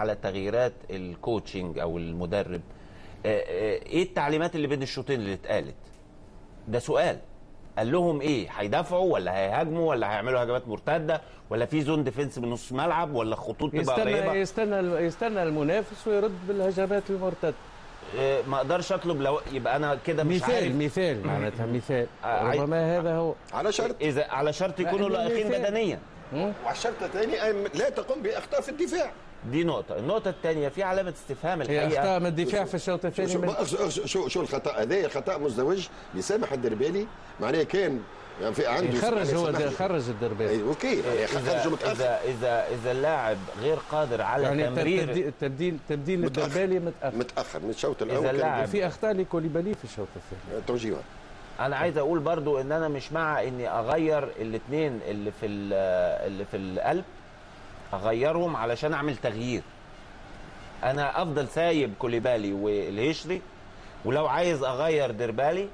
على تغييرات الكوتشنج او المدرب. ايه التعليمات اللي بين الشوطين اللي اتقالت؟ ده سؤال. قال لهم ايه؟ هيدافعوا ولا هيهاجموا ولا هيعملوا هجمات مرتده ولا في زون ديفنس من نص الملعب ولا الخطوط تبقى قريبه؟ يستنى المنافس ويرد بالهجمات المرتده. ما اقدرش اطلب لو يبقى انا كده مش عارف. مثال معناتها مثال ربما هذا هو على شرط اذا على شرط يكونوا لائقين بدنيا. وعلى الشرط الثاني لا تقوم باخطاء في الدفاع. دي نقطة. النقطة الثانية في علامة استفهام الحقيقة. هي أخطاء من الدفاع في الشوط الثاني. شو الخطأ هذا؟ خطأ مزدوج بيسامح الدربالي، معناه كان يعني في عنده خرج الدربالي. اوكي خرجه متأخر. إذا اللاعب غير قادر على يعني تمرير تبديل الدربالي متأخر من الشوط الأول. إذا اللاعب في أخطاء لكوليبالي في الشوط الثاني. توجيهات. أنا عايز أقول برضو إن أنا مش مع إني أغير الاثنين اللي في القلب، أغيرهم علشان أعمل تغيير. أنا أفضل سايب كوليبالي والهشري، ولو عايز أغير دربالي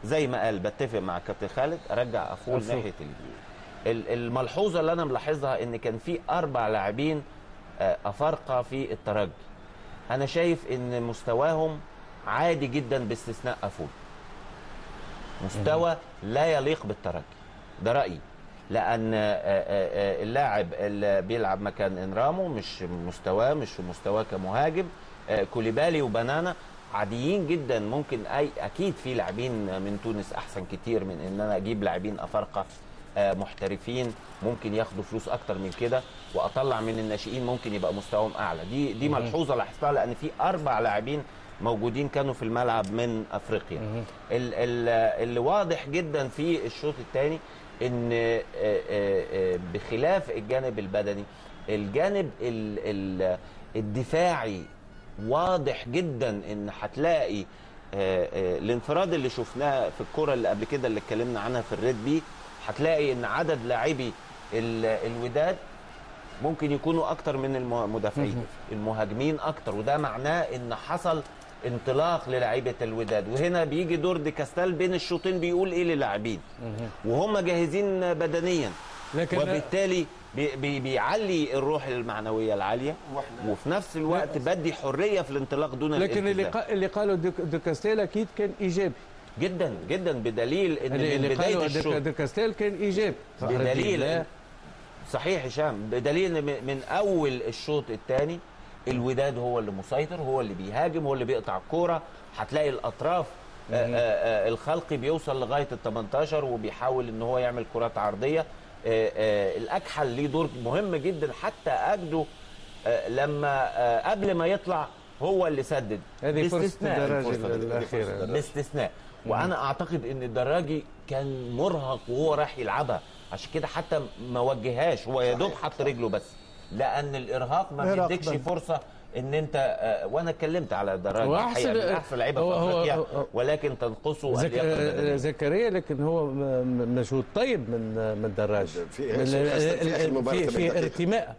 زي ما قال بتفق مع كابتن خالد أرجع أفول ناحية الملحوظة اللي أنا ملاحظها إن كان في 4 لاعبين أفارقة في الترجي. أنا شايف إن مستواهم عادي جدا باستثناء أفول. مستوى لا يليق بالترجي، ده رأيي، لأن اللاعب اللي بيلعب مكان انرامو مش مستواه كمهاجم. كوليبالي وبنانا عاديين جدا. ممكن اكيد في لاعبين من تونس احسن كتير من ان انا اجيب لاعبين افارقه محترفين ممكن ياخدوا فلوس اكتر من كده، واطلع من الناشئين ممكن يبقى مستواهم اعلى. دي ملحوظه لاحظتها، لان في 4 لاعبين موجودين كانوا في الملعب من افريقيا. اللي واضح جدا في الشوط الثاني ان بخلاف الجانب البدني، الجانب الدفاعي واضح جدا ان هتلاقي الانفراد اللي شفناه في الكرة اللي قبل كده اللي اتكلمنا عنها في الريد بي، هتلاقي ان عدد لاعبي الوداد ممكن يكونوا اكتر من المدافعين، المهاجمين اكتر، وده معناه ان حصل انطلاق للاعيبه الوداد. وهنا بيجي دور دي كاستال بين الشوطين بيقول ايه للاعبين وهم جاهزين بدنيا، وبالتالي بيعلي الروح المعنويه العاليه، وفي نفس الوقت بدي حريه في الانطلاق دون لكن اللي قاله دي كاستيل اكيد كان ايجابي جدا جدا، بدليل ان من بدايه الشوط دي كاستيل كان ايجابي، بدليل صحيح هشام، بدليل ان من اول الشوط الثاني الوداد هو اللي مسيطر، هو اللي بيهاجم، هو اللي بيقطع الكوره. هتلاقي الاطراف الخلقي بيوصل لغايه ال 18 وبيحاول ان هو يعمل كرات عرضيه. الاكحل ليه دور مهم جدا، حتى اجده لما قبل ما يطلع هو اللي سدد. هذه فرصه الدراجي الاخيره باستثناء. وانا اعتقد ان الدراجي كان مرهق وهو راح يلعبها، عشان كده حتى ما وجههاش، هو يا دوب حط رجله بس، لان الارهاق ما بيديكش فرصه ان انت وانا اتكلمت على الدراجي الحقيقه من احسن لعيبه في افريقيا، ولكن تنقصه زكريا. لكن هو مجهود طيب من دراج في ارتماء